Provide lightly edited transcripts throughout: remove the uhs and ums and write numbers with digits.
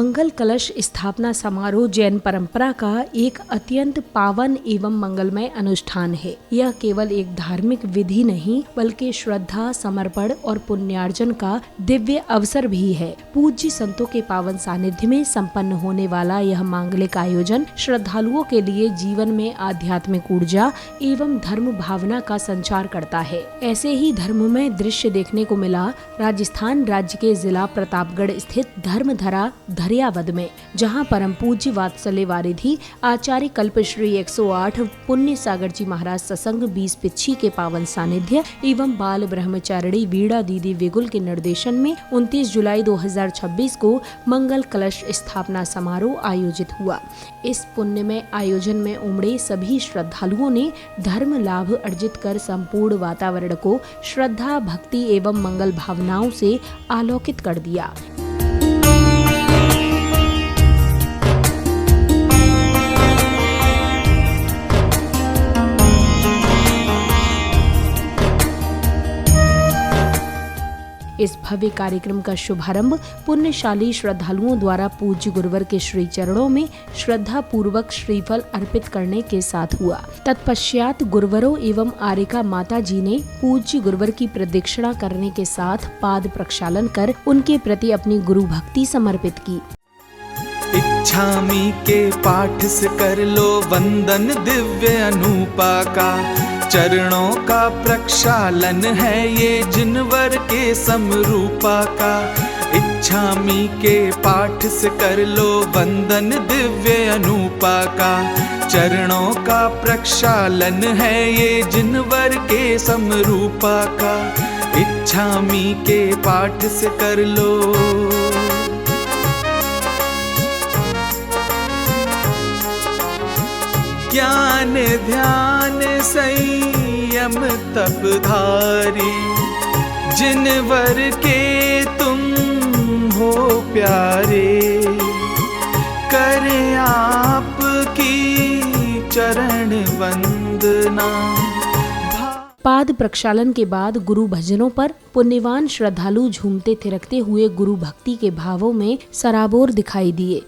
मंगल कलश स्थापना समारोह जैन परंपरा का एक अत्यंत पावन एवं मंगलमय अनुष्ठान है। यह केवल एक धार्मिक विधि नहीं बल्कि श्रद्धा, समर्पण और पुण्यार्जन का दिव्य अवसर भी है। पूज्य संतों के पावन सानिध्य में संपन्न होने वाला यह मांगलिक आयोजन श्रद्धालुओं के लिए जीवन में आध्यात्मिक ऊर्जा एवं धर्म भावना का संचार करता है। ऐसे ही धर्ममय दृश्य देखने को मिला राजस्थान राज्य के जिला प्रतापगढ़ स्थित धर्मधरा धरियावद में, जहां परम पूज्य वात्सल्य वारिधि आचार्य कल्पश्री 108 पुण्य सागर जी महाराज सत्संग 20 पिच्छी के पावन सानिध्य एवं बाल ब्रह्मचारिणी वीणा दीदी वेगुल के निर्देशन में 29 जुलाई 2026 को मंगल कलश स्थापना समारोह आयोजित हुआ। इस पुण्यमय आयोजन में उमड़े सभी श्रद्धालुओं ने धर्म लाभ अर्जित कर संपूर्ण वातावरण को श्रद्धा, भक्ति एवं मंगल भावनाओं से आलोकित कर दिया। इस भव्य कार्यक्रम का शुभारंभ पुण्यशाली श्रद्धालुओं द्वारा पूज्य गुरुवर के श्री चरणों में श्रद्धा पूर्वक श्रीफल अर्पित करने के साथ हुआ। तत्पश्चात गुरुवरों एवं आरिका माता जी ने पूज्य गुरुवर की प्रदक्षिणा करने के साथ पाद प्रक्षालन कर उनके प्रति अपनी गुरु भक्ति समर्पित की। इच्छामी के पाठ से कर लो वंदन दिव्य अनूपा का, चरणों का प्रक्षालन है ये जिनवर के समरूपा का। इच्छामी के पाठ से कर लो वंदन दिव्य अनूपा का, चरणों का प्रक्षालन है ये जिनवर के समरूपा का। इच्छामी के पाठ से कर लो ज्ञान ध्यान संयम तपधारी, जिनवर के तुम हो प्यारे, करे आपकी चरण वंदना। पाद प्रक्षालन के बाद गुरु भजनों पर पुण्यवान श्रद्धालु झूमते थिरकते हुए गुरु भक्ति के भावों में सराबोर दिखाई दिए।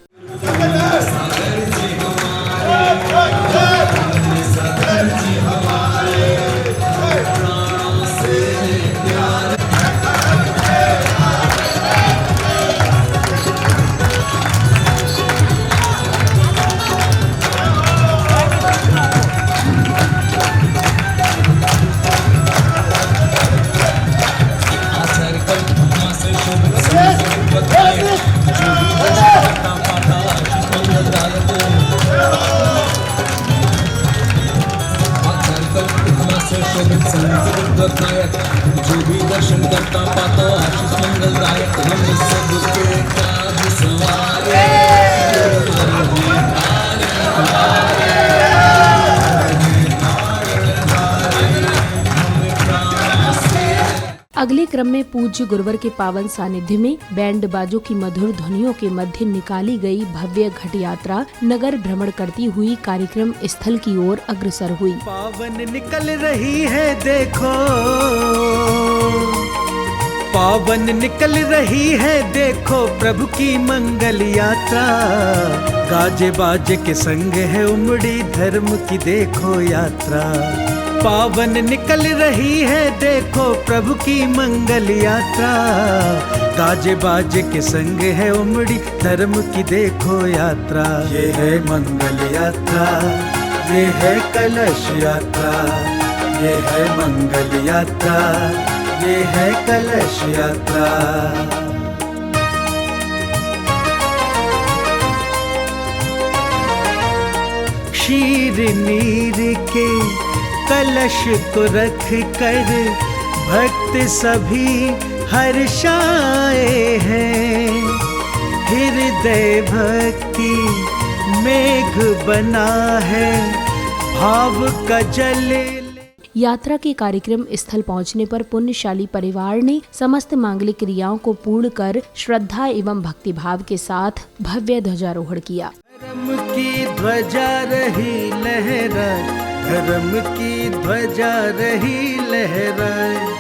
जो भी दर्शन करता पाता आशीष मंगलदायक, हम सबके काज सवारे। अगले क्रम में पूज्य गुरुवर के पावन सानिध्य में बैंड बाजों की मधुर ध्वनियों के मध्य निकाली गई भव्य घट यात्रा नगर भ्रमण करती हुई कार्यक्रम स्थल की ओर अग्रसर हुई। पावन निकल रही है देखो, पावन निकल रही है देखो प्रभु की मंगल यात्रा। गाजे बाजे के संग है उमड़ी धर्म की देखो यात्रा। पावन निकल रही है देखो प्रभु की मंगल यात्रा। गाजे बाजे के संग है उमड़ी धर्म की देखो यात्रा। ये है मंगल यात्रा, ये है कलश यात्रा, ये है मंगल यात्रा, ये है कलश यात्रा। शीर नीर के कलश को रख कर भक्त सभी हर्षाए हैं। हृदय भक्ति मेघ बना है, भाव का जल। यात्रा के कार्यक्रम स्थल पहुंचने पर पुण्यशाली परिवार ने समस्त मांगलिक क्रियाओं को पूर्ण कर श्रद्धा एवं भक्ति भाव के साथ भव्य ध्वजारोहण किया। धर्म की ध्वजा रही लहराए, धर्म की ध्वजा रही लहराए।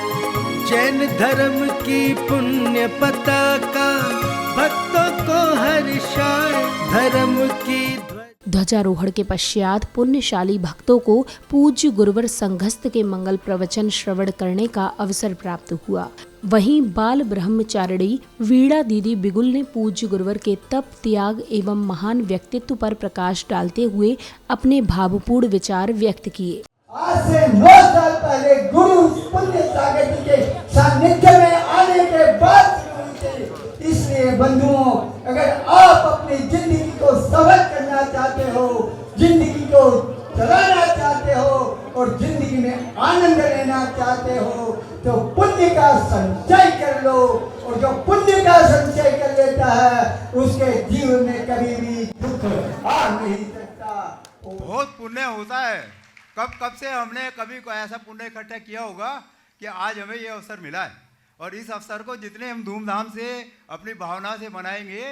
जैन धर्म की पुण्य पताका भक्तों को हर्षाए धर्म की ध्वजारोहण के पश्चात पुण्यशाली भक्तों को पूज्य गुरुवर संघस्थ के मंगल प्रवचन श्रवण करने का अवसर प्राप्त हुआ। वहीं बाल ब्रह्मचारिणी वीणा दीदी बिगुल ने पूज्य गुरुवर के तप, त्याग एवं महान व्यक्तित्व पर प्रकाश डालते हुए अपने भावपूर्ण विचार व्यक्त किए। आज से 9 साल पहले गुरु पुण्य सागर जी के सानिध्य में आने के बाद इसलिए बंधुओं, अगर आप अपनी जिंदगी को सफल करना चाहते हो, जिंदगी को चलाना चाहते हो और जिंदगी में आनंद लेना चाहते हो तो पुण्य का संचय कर लो। और जो पुण्य का संचय कर लेता है उसके जीवन में कभी भी दुख आ नहीं सकता। बहुत पुण्य होता है। कब से हमने कभी कोई ऐसा पुण्य इकट्ठा किया होगा कि आज हमें ये अवसर मिला है। और इस अवसर को जितने हम धूमधाम से अपनी भावना से मनाएंगे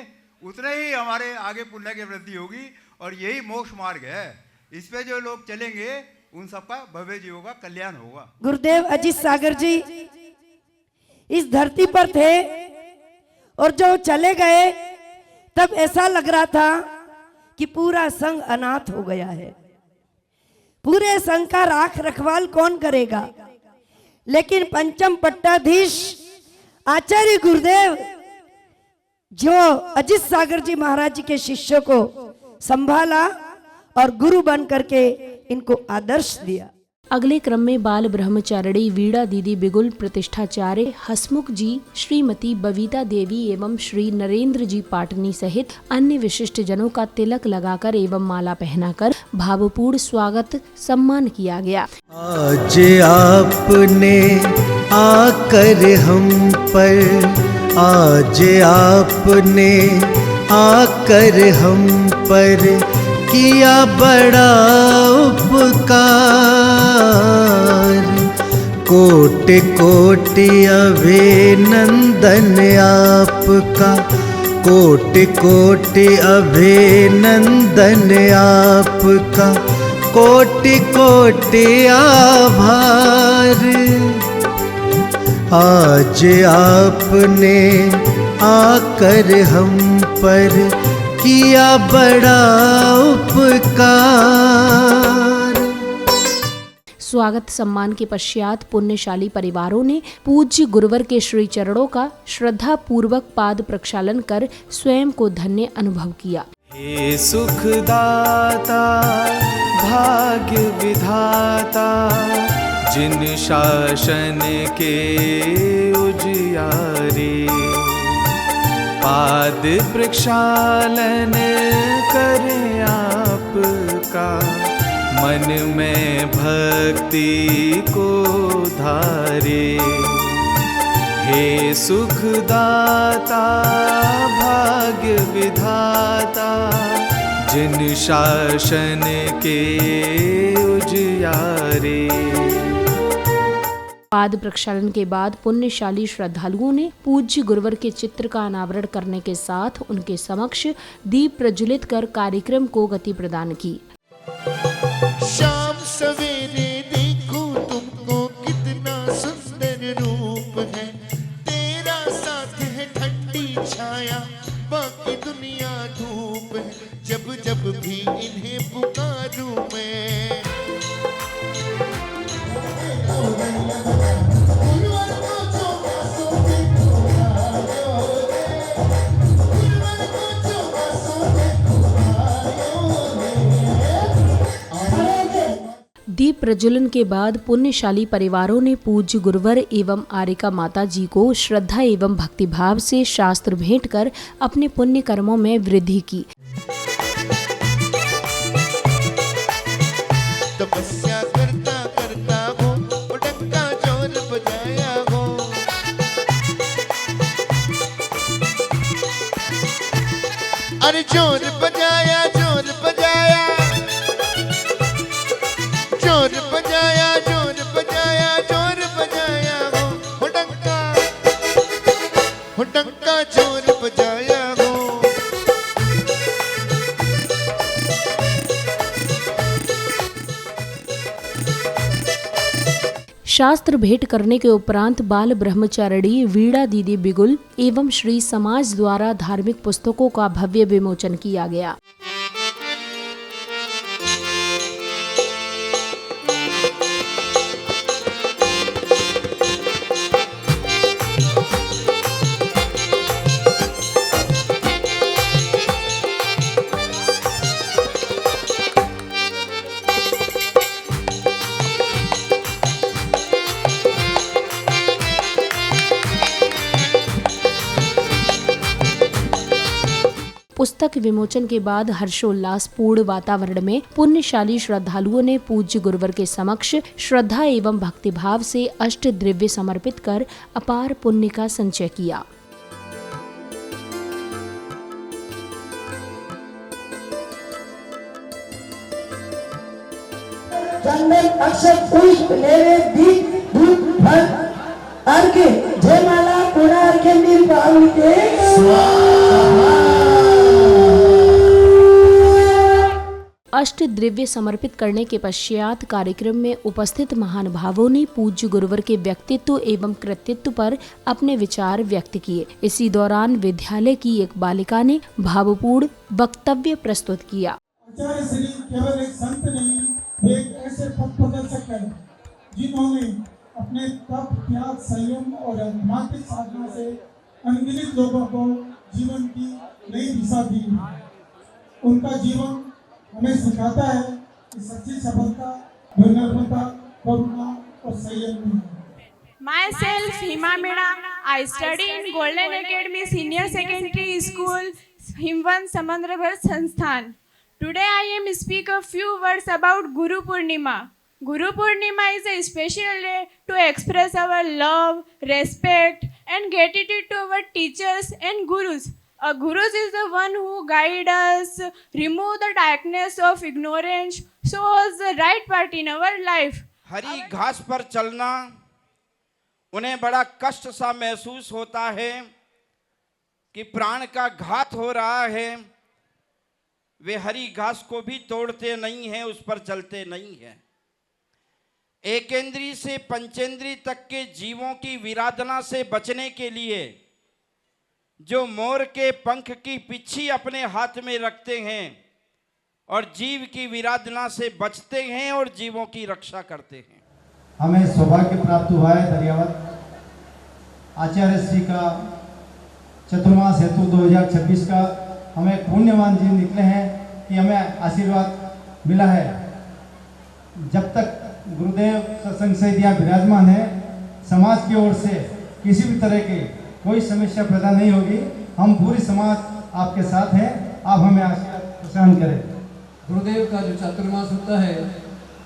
उतने ही हमारे आगे पुण्य की वृद्धि होगी। और यही मोक्ष मार्ग है। इस पे जो लोग चलेंगे उन सबका भव्य जीवों का कल्याण होगा। गुरुदेव अजीत सागर जी इस धरती पर थे और जो चले गए तब ऐसा लग रहा था कि पूरा संघ अनाथ हो गया है। पूरे संघ का राख रखवाल कौन करेगा? लेकिन पंचम पट्टाधीश आचार्य गुरुदेव जो अजीत सागर जी महाराज जी के शिष्यों को संभाला और गुरु बन करके इनको आदर्श दिया। अगले क्रम में बाल ब्रह्मचारिणी वीणा दीदी बिगुल, प्रतिष्ठाचार्य हसमुख जी, श्रीमती बबीता देवी एवं श्री नरेंद्र जी पाटनी सहित अन्य विशिष्ट जनों का तिलक लगाकर एवं माला पहनाकर भावपूर्ण स्वागत सम्मान किया गया। आज आपने आकर हम पर, आज आपने आकर हम पर किया बड़ा उपकार। कोटि कोटि अभिनंदन आपका, कोटि कोटि अभिनंदन आपका, कोटि कोटि आभार। आज आपने आकर हम पर किया बड़ा उपकार। स्वागत सम्मान के पश्चात पुण्यशाली परिवारों ने पूज्य गुरुवर के श्री चरणों का श्रद्धा पूर्वक पाद प्रक्षालन कर स्वयं को धन्य अनुभव किया। हे सुखदाता भाग्य विधाता, जिन शासन के उजियारे, पाद प्रक्षालन करें आपका, मन में भक्ति को धारे। हे सुखदाता भाग्य विधाता, जिन शासन के उजियारे। पाद प्रक्षालन के बाद पुण्यशाली श्रद्धालुओं ने पूज्य गुरुवर के चित्र का अनावरण करने के साथ उनके समक्ष दीप प्रज्वलित कर कार्यक्रम को गति प्रदान की। शाम सवेरे देखूं तुमको कितना सुंदर रूप है, तेरा साथ है ठंडी छाया बाकी दुनिया धूप है। जब जब भी इन्हें पुकारूं मैं, दीप प्रज्वलन के बाद पुण्यशाली परिवारों ने पूज्य गुरुवर एवं आरिका माता जी को श्रद्धा एवं भक्तिभाव से शास्त्र भेंट कर अपने पुण्य कर्मों में वृद्धि की। तपस्या करता करता वो डंका जोर बजाया वो, अरे जोर बजाया जोर बजाया, जोर बजाया जोर बजाया जोर बजाया हो डंका जोर बजाया हो। शास्त्र भेंट करने के उपरांत बाल ब्रह्मचारिणी वीणा दीदी बिगुल एवं श्री समाज द्वारा धार्मिक पुस्तकों का भव्य विमोचन किया गया। पुस्तक विमोचन के बाद हर्षोल्लासपूर्ण वातावरण में पुण्यशाली श्रद्धालुओं ने पूज्य गुरुवर के समक्ष श्रद्धा एवं भक्तिभाव से अष्ट द्रव्य समर्पित कर अपार पुण्य का संचय किया। चंदन अक्षत पुष्प लेवे दीप धूप फल अर्घ्य जयमाला पूरा अर्घ्य नील पावनी के अष्ट द्रव्य समर्पित करने के पश्चात कार्यक्रम में उपस्थित महानुभावों ने पूज्य गुरुवर के व्यक्तित्व एवं कृतित्व पर अपने विचार व्यक्त किए। इसी दौरान विद्यालय की एक बालिका ने भावपूर्ण वक्तव्य प्रस्तुत किया। आचार्य श्री केवल एक संत नहीं, वे एक ऐसे पथ प्रदर्शक हैं जिन्होंने अपने तप त्याग संयम और आध्यात्मिक साधना से अनगिनत लोगों को जीवन की नई दिशा दी। उनका जीवन हमें सिखाता है कि सच्ची सफलता निर्भरता करुणा और संयम में है। Myself Hima Meena, I study in Golden Academy Senior Secondary School, Himvan Samandrabhar Sansthan. Today I am speak a few words about Guru Purnima. Guru Purnima is a special day to express our love, respect and gratitude to our teachers and gurus. A guru is the one who guides us, remove the darkness of ignorance, show us the right path in our life. हरी घास पर चलना उन्हें बड़ा कष्ट सा महसूस होता है कि प्राण का घात हो रहा है। वे हरी घास को भी तोड़ते नहीं हैं, उस पर चलते नहीं हैं। एकेंद्री से पंचेंद्री तक के जीवों की विराधना से बचने के लिए जो मोर के पंख की पिच्छी अपने हाथ में रखते हैं और जीव की विराधना से बचते हैं और जीवों की रक्षा करते हैं। हमें सौभाग्य प्राप्त हुआ है दरियावत आचार्य श्री का चतुर्मास हेतु 2026 का हमें पुण्यवान जी निकले हैं कि हमें आशीर्वाद मिला है। जब तक गुरुदेव सत्संग से यहाँ विराजमान है, समाज की ओर से किसी भी तरह की कोई समस्या पैदा नहीं होगी। हम पूरी समाज आपके साथ हैं, आप हमें आशीर्वाद प्रदान करें। गुरुदेव का जो चातुर्मास होता है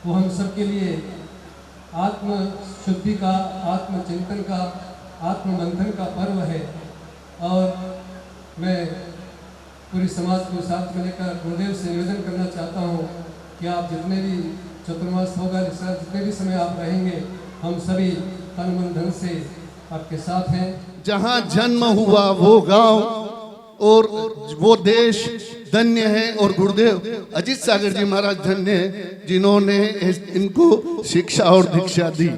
वो हम सबके लिए आत्म शुद्धि का, आत्म चिंतन का, आत्म मंथन का पर्व है और मैं पूरी समाज को साथ में लेकर गुरुदेव से निवेदन करना चाहता हूँ कि आप जितने भी चतुर्मास होगा, जितने भी समय आप रहेंगे, हम सभी तन मन धन से आपके साथ हैं। जहाँ जन्म हुआ वो गांव और वो देश धन्य है और गुरुदेव अजीत सागर जी महाराज धन्य है जिन्होंने इनको शिक्षा और दीक्षा दी।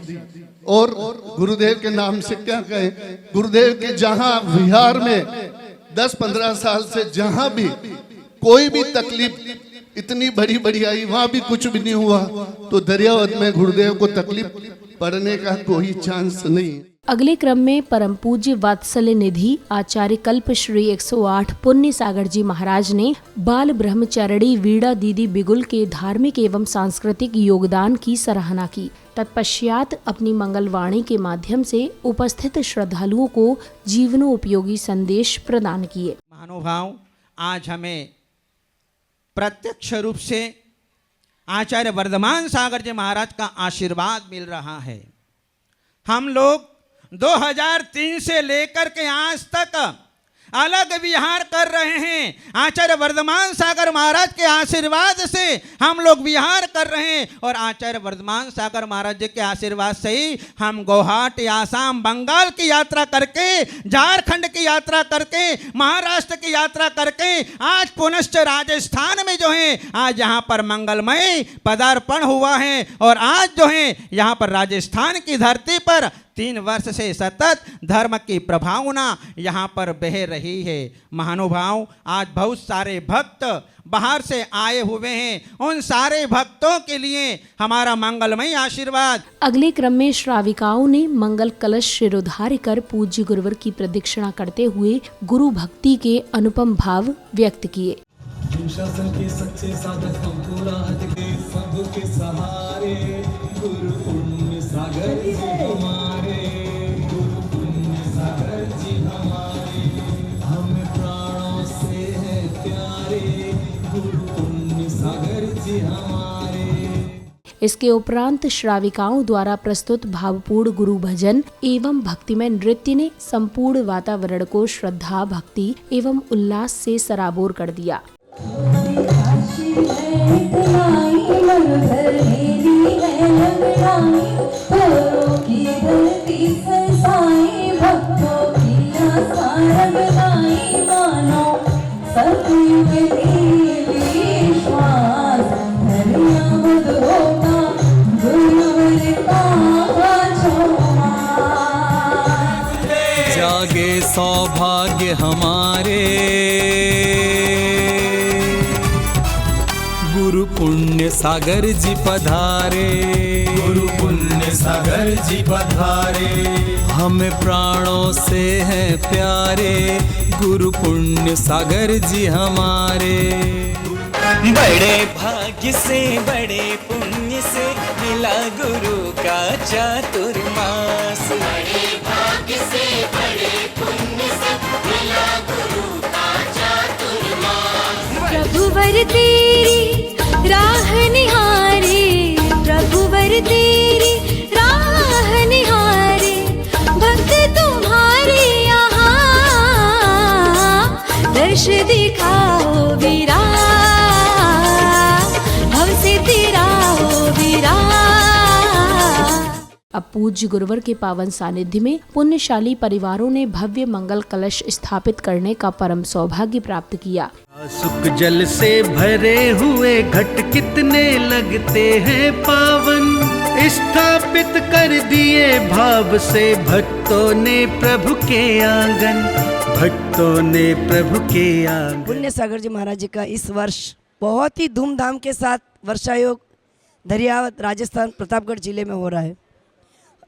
और गुरुदेव के नाम से क्या कहें, गुरुदेव के जहाँ बिहार में 10-15 साल से जहाँ भी कोई भी तकलीफ इतनी बड़ी बड़ी आई, वहाँ भी कुछ भी नहीं हुआ, तो दरियावत में गुरुदेव को तकलीफ पड़ने का कोई चांस नहीं। अगले क्रम में परम पूज्य वात्सल्य निधि आचार्य कल्प श्री 108 पुण्य सागर जी महाराज ने बाल ब्रह्मचारिणी वीणा दीदी बिगुल के धार्मिक एवं सांस्कृतिक योगदान की सराहना की। तत्पश्चात अपनी मंगलवाणी के माध्यम से उपस्थित श्रद्धालुओं को जीवनोपयोगी संदेश प्रदान किए। महानुभाव, आज हमें प्रत्यक्ष रूप से आचार्य वर्धमान सागर जी महाराज का आशीर्वाद मिल रहा है। हम लोग 2003 से लेकर के आज तक अलग विहार कर रहे हैं। आचार्य वर्धमान सागर महाराज के आशीर्वाद से हम लोग विहार कर रहे हैं और आचार्य वर्धमान सागर महाराज जी के आशीर्वाद से ही हम गुवाहाटी, आसाम, बंगाल की यात्रा करके, झारखंड की यात्रा करके, महाराष्ट्र की यात्रा करके आज पुनश्च राजस्थान में जो है आज यहाँ पर मंगलमय पदार्पण हुआ है। और आज जो है यहाँ पर राजस्थान की धरती पर 3 वर्ष से सतत धर्म की प्रभावना यहाँ पर बह रही है। महानुभाव, आज बहुत सारे भक्त बाहर से आए हुए हैं, उन सारे भक्तों के लिए हमारा मंगलमय आशीर्वाद। अगले क्रम में श्राविकाओं ने मंगल कलश शिरोधार्य कर पूज्य गुरुवर की प्रदक्षिणा करते हुए गुरु भक्ति के अनुपम भाव व्यक्त किए। शासन के सच्चे साधक हम पूरा हट के सबके सहारे, गुरु पुण्य सागर जी हमारे, गुरु पुण्य सागर जी हमारे, हम प्राणों से है प्यारे, गुरु पुण्य सागर जी हमारे। इसके उपरांत श्राविकाओं द्वारा प्रस्तुत भावपूर्ण गुरु भजन एवं भक्तिमय नृत्य ने संपूर्ण वातावरण को श्रद्धा, भक्ति एवं उल्लास से सराबोर कर दिया। जागे सौभाग्य हमारे, गुरु पुण्य सागर जी पधारे, गुरु पुण्य सागर जी पधारे, हमें प्राणों से हैं प्यारे, गुरु पुण्य सागर जी हमारे। बड़े भाग्य से बड़े पुण्य से मिला गुरु का चातुर्मास, बड़े भाग्य से बड़े पुण्य से मिला गुरु का चातुर्मास। प्रभुवर तेरी राह निहारे, प्रभुवर तेरी राह निहारे, भक्त तुम्हारे यहाँ दर्श दिखाओ वीरा, भव से तेरा हो वीरा। अब पूज्य गुरुवर के पावन सानिध्य में पुण्यशाली परिवारों ने भव्य मंगल कलश स्थापित करने का परम सौभाग्य प्राप्त किया। सुख जल से भरे हुए घट कितने लगते हैं पावन, स्थापित कर दिए भाव से भक्तों ने प्रभु के आंगन, भक्तों ने प्रभु के आंगन। पुण्य सागर जी महाराज जी का इस वर्ष बहुत ही धूमधाम के साथ वर्षायोग दरियावत राजस्थान प्रतापगढ़ जिले में हो रहा है।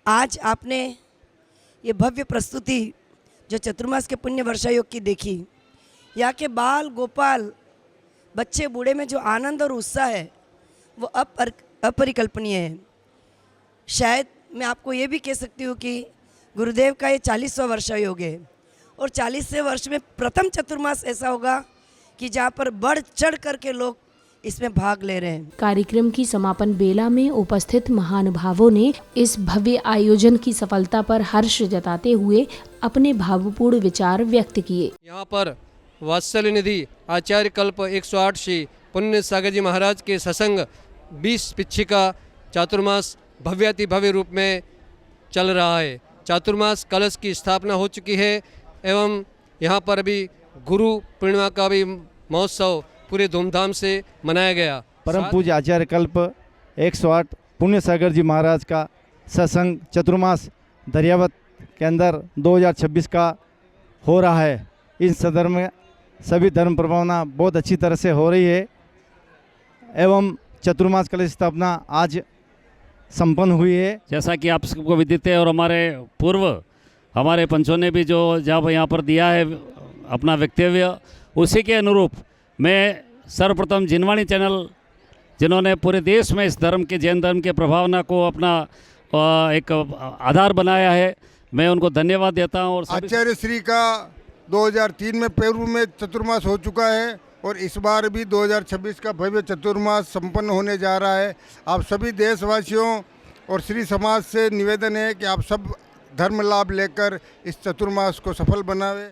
आज आपने ये भव्य प्रस्तुति जो चतुर्मास के पुण्य वर्षायोग की देखी, यहाँ के बाल गोपाल बच्चे बूढ़े में जो आनंद और उत्साह है वो अपरिकल्पनीय है। शायद मैं आपको ये भी कह सकती हूँ कि गुरुदेव का ये 40वां वर्षायोग है और 40वें वर्ष में प्रथम चतुर्मास ऐसा होगा कि जहाँ पर बढ़ चढ़ करके लोग इसमें भाग ले रहे हैं। कार्यक्रम की समापन बेला में उपस्थित महानुभावों ने इस भव्य आयोजन की सफलता पर हर्ष जताते हुए अपने भावपूर्ण विचार व्यक्त किए। यहाँ पर वात्सल्य निधि आचार्य कल्प 108 श्री पुण्य सागर जी महाराज के सत्संग 20 पिच्छिका चातुर्मास भव्याति भव्य रूप में चल रहा है। चातुर्मास कलश की स्थापना हो चुकी है एवं यहाँ पर अभी गुरु पूर्णिमा का भी महोत्सव पूरे धूमधाम से मनाया गया। परम पूज्य आचार्य कल्प 108 पुण्य सागर जी महाराज का सत्संग चतुर्मास दरियावत के अंदर 2026 का हो रहा है। इस संदर्भ में सभी धर्म प्रभावना बहुत अच्छी तरह से हो रही है एवं चतुर्मास कलश स्थापना आज संपन्न हुई है। जैसा कि आप सबको विदित है और हमारे पंचों ने भी जो जब यहाँ पर दिया है अपना वक्तव्य, उसी के अनुरूप मैं सर्वप्रथम जिनवाणी चैनल जिन्होंने पूरे देश में इस धर्म के जैन धर्म के प्रभावना को अपना एक आधार बनाया है, मैं उनको धन्यवाद देता हूँ। और आचार्य श्री का 2003 में पूर्व में चतुर्मास हो चुका है और इस बार भी 2026 का भव्य चतुर्मास संपन्न होने जा रहा है। आप सभी देशवासियों और श्री समाज से निवेदन है कि आप सब धर्म लाभ लेकर इस चतुर्मास को सफल बनावे।